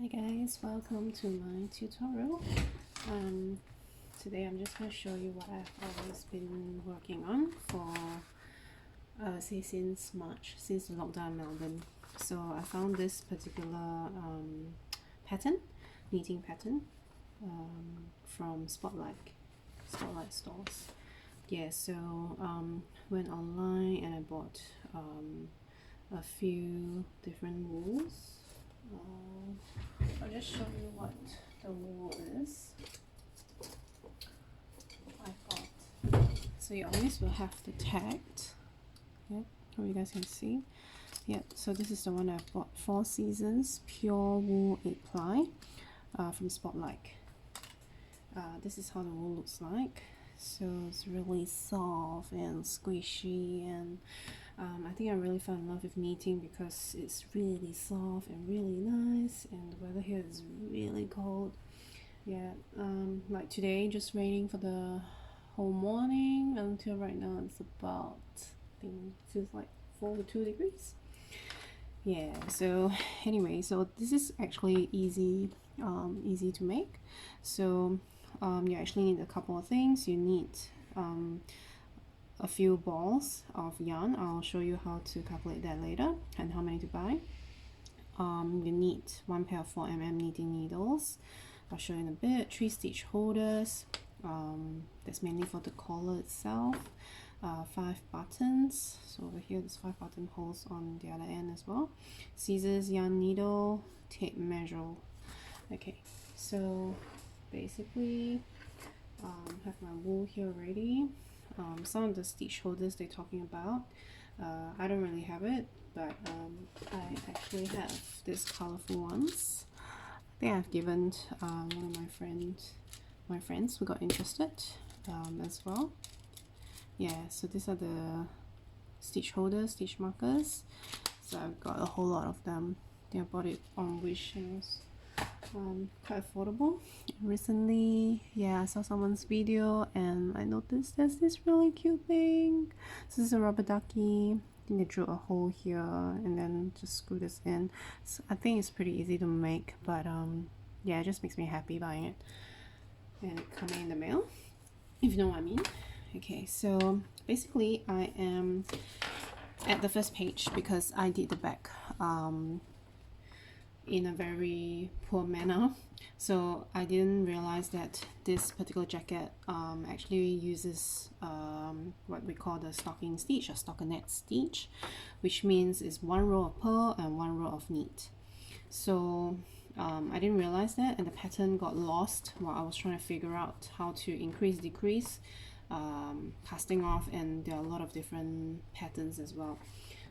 Hi guys, welcome to my tutorial. Today I'm just going to show you what I've always been working on for say since March, since the lockdown in Melbourne. So I found this particular pattern, knitting pattern from Spotlight stores. Yeah, so went online and I bought a few different wools. I'll just show you what the wool is. I got. So you always will have the tag. Yeah, hope you guys can see. Yeah, so this is the one I bought. 4 Seasons Pure Wool 8 Ply from Spotlight. This is how the wool looks like. So it's really soft and squishy, and I think I really fell in love with knitting because it's really soft and really nice, and the weather here is really cold. Yeah, like today just raining for the whole morning until right now it's about, I think feels like 42 degrees. Yeah, so anyway, so this is actually easy to make. So you actually need a couple of things. You need a few balls of yarn. I'll show you how to calculate that later and how many to buy. You need 1 pair of 4mm knitting needles. I'll show you in a bit. 3 stitch holders. That's mainly for the collar itself. 5 buttons. So over here there's 5 button holes on the other end as well. Scissors, yarn needle, tape measure. Okay, so basically have my wool here already. Some of the stitch holders they're talking about, I don't really have it, but I actually have these colorful ones. I think I've given one of my friends who got interested as well. Yeah, so these are the stitch holders, stitch markers. So I've got a whole lot of them. I think I bought it on Wish, and it was quite affordable. Recently, yeah, I saw someone's video and I noticed there's this really cute thing. So this is a rubber ducky. I think they drew a hole here and then just screw this in. So I think it's pretty easy to make, but yeah, it just makes me happy buying it and it coming in the mail, if you know what I mean. Okay, so basically I am at the first page because I did the back in a very poor manner, so I didn't realize that this particular jacket actually uses what we call the stocking stitch or stockinette stitch, which means it's 1 row of purl and 1 row of knit. So I didn't realize that, and the pattern got lost while I was trying to figure out how to increase, decrease, casting off, and there are a lot of different patterns as well.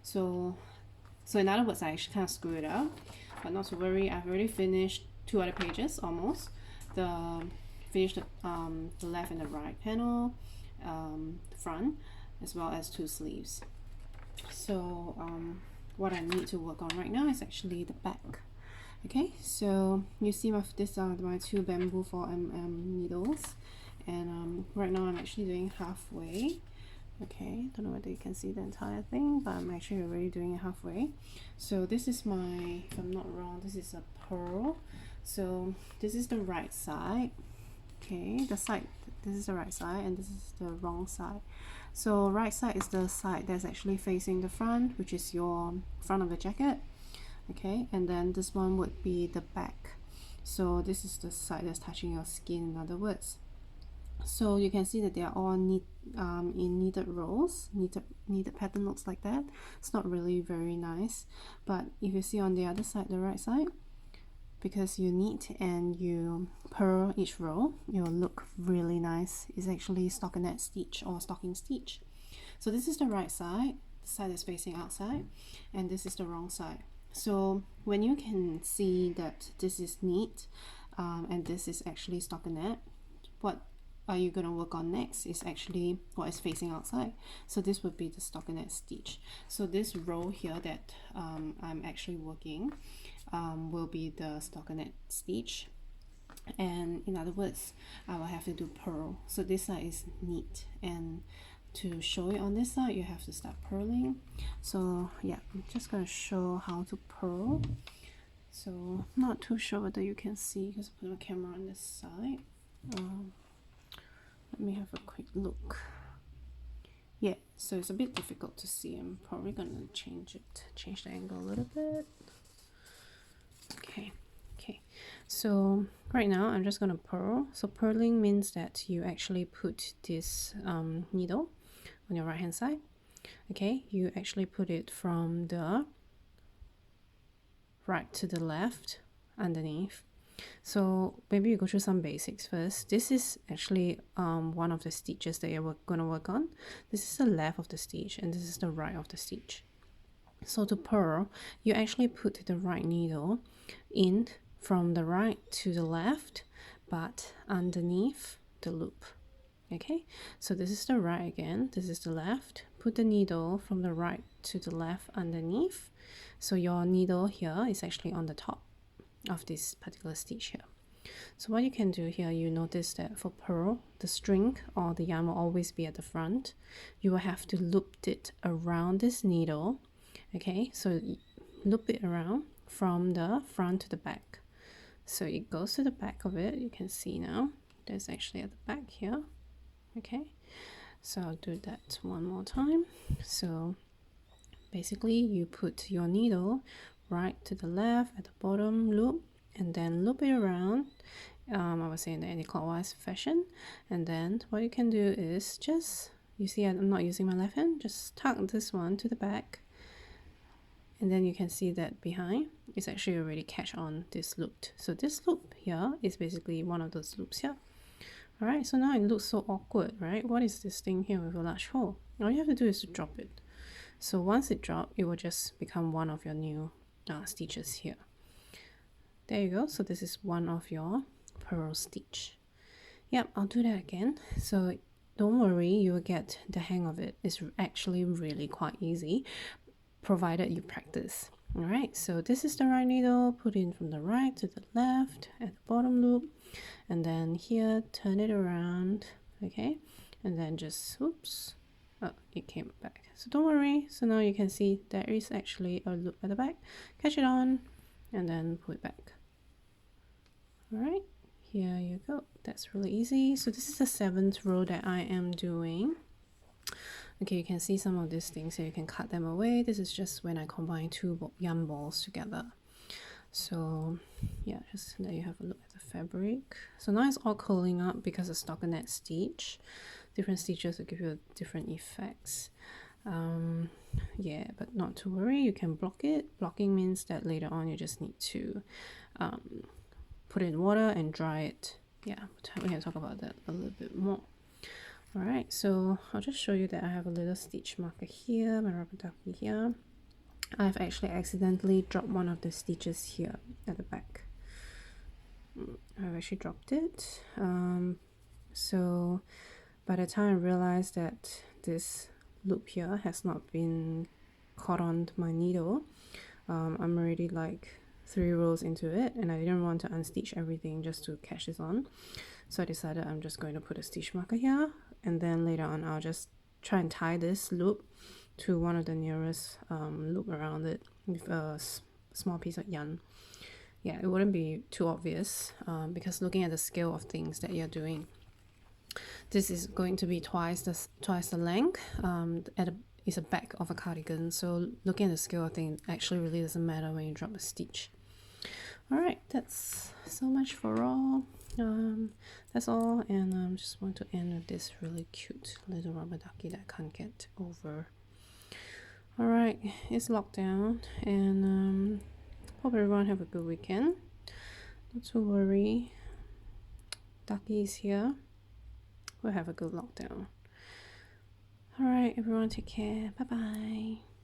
So in other words, I actually kind of screwed it up, but not to worry. I've already finished 2 other pages almost. Finished the left and the right panel, the front, as well as 2 sleeves. So what I need to work on right now is actually the back. Okay, so you see these are my 2 bamboo 4mm needles, and right now I'm actually doing halfway. Okay, don't know whether you can see the entire thing, but I'm actually already doing it halfway. So this is my, if I'm not wrong, this is a purl. So this is the right side. Okay, this is the right side and this is the wrong side. So right side is the side that's actually facing the front, which is your front of the jacket. Okay, and then this one would be the back. So this is the side that's touching your skin, in other words. So you can see that they are all in knitted rows. Knitted pattern looks like that. It's not really very nice, but if you see on the other side, the right side, because you knit and you purl each row, it will look really nice. It's actually stockinette stitch or stocking stitch. So this is the right side, the side that's facing outside, and this is the wrong side. So when you can see that this is knit and this is actually stockinette, what are you going to work on next is actually what is facing outside. So this would be the stockinette stitch. So this row here that I'm actually working will be the stockinette stitch, and in other words I will have to do purl. So this side is knit, and to show it on this side you have to start purling. So yeah, I'm just going to show how to purl. So not too sure whether you can see because I put my camera on this side. Let me have a quick look. Yeah, so it's a bit difficult to see. I'm probably gonna change the angle a little bit. Okay, so right now I'm just gonna purl. So purling means that you actually put this needle on your right hand side. Okay, you actually put it from the right to the left underneath. So maybe you go through some basics first. This is actually one of the stitches that you're going to work on. This is the left of the stitch and this is the right of the stitch. So to purl, you actually put the right needle in from the right to the left, but underneath the loop. Okay, so this is the right again, this is the left. Put the needle from the right to the left underneath. So your needle here is actually on the top of this particular stitch here. So what you can do here, you notice that for purl, the string or the yarn will always be at the front. You will have to loop it around this needle. Okay, so loop it around from the front to the back. So it goes to the back of it. You can see now there's actually at the back here. Okay, so I'll do that one more time. So basically you put your needle right to the left at the bottom loop and then loop it around. I was saying the anti-clockwise fashion, and then what you can do is just, you see I'm not using my left hand, just tuck this one to the back, and then you can see that behind it's actually already catch on this loop. So this loop here is basically one of those loops here. Alright, so now it looks so awkward, right? What is this thing here with a large hole? All you have to do is to drop it. So once it drops, it will just become one of your new stitches here. There you go. So this is one of your purl stitch. Yep, I'll do that again. So don't worry, you will get the hang of it. It's actually really quite easy, provided you practice. Alright, so this is the right needle, put in from the right to the left at the bottom loop, and then here turn it around, okay, and then just oops, oh, it came back. So don't worry, so now you can see there is actually a loop at the back. Catch it on and then pull it back. Alright, here you go. That's really easy. So this is the 7th row that I am doing. Okay, you can see some of these things here. You can cut them away. This is just when I combine two yarn balls together. So yeah, just there you have a look at the fabric. So now it's all curling up because of stockinette stitch. Different stitches will give you different effects. Yeah, but not to worry, you can block it. Blocking means that later on you just need to put it in water and dry it. Yeah, we can talk about that a little bit more. Alright, so I'll just show you that I have a little stitch marker here, my rubber ducky here. I've actually accidentally dropped one of the stitches here at the back. I've actually dropped it. So by the time I realized that this loop here has not been caught on my needle, I'm already like 3 rows into it, and I didn't want to unstitch everything just to catch this on. So I decided I'm just going to put a stitch marker here, and then later on I'll just try and tie this loop to one of the nearest loop around it with a small piece of yarn. Yeah, it wouldn't be too obvious because looking at the scale of things that you're doing, this is going to be twice the length is a back of a cardigan. So looking at the scale of things actually really doesn't matter when you drop a stitch. Alright, that's so much for all. That's all, and I just want to end with this really cute little rubber ducky that I can't get over. Alright, it's lockdown, and hope everyone have a good weekend. Not to worry, ducky is here. We'll have a good lockdown. Alright, everyone, take care. Bye bye.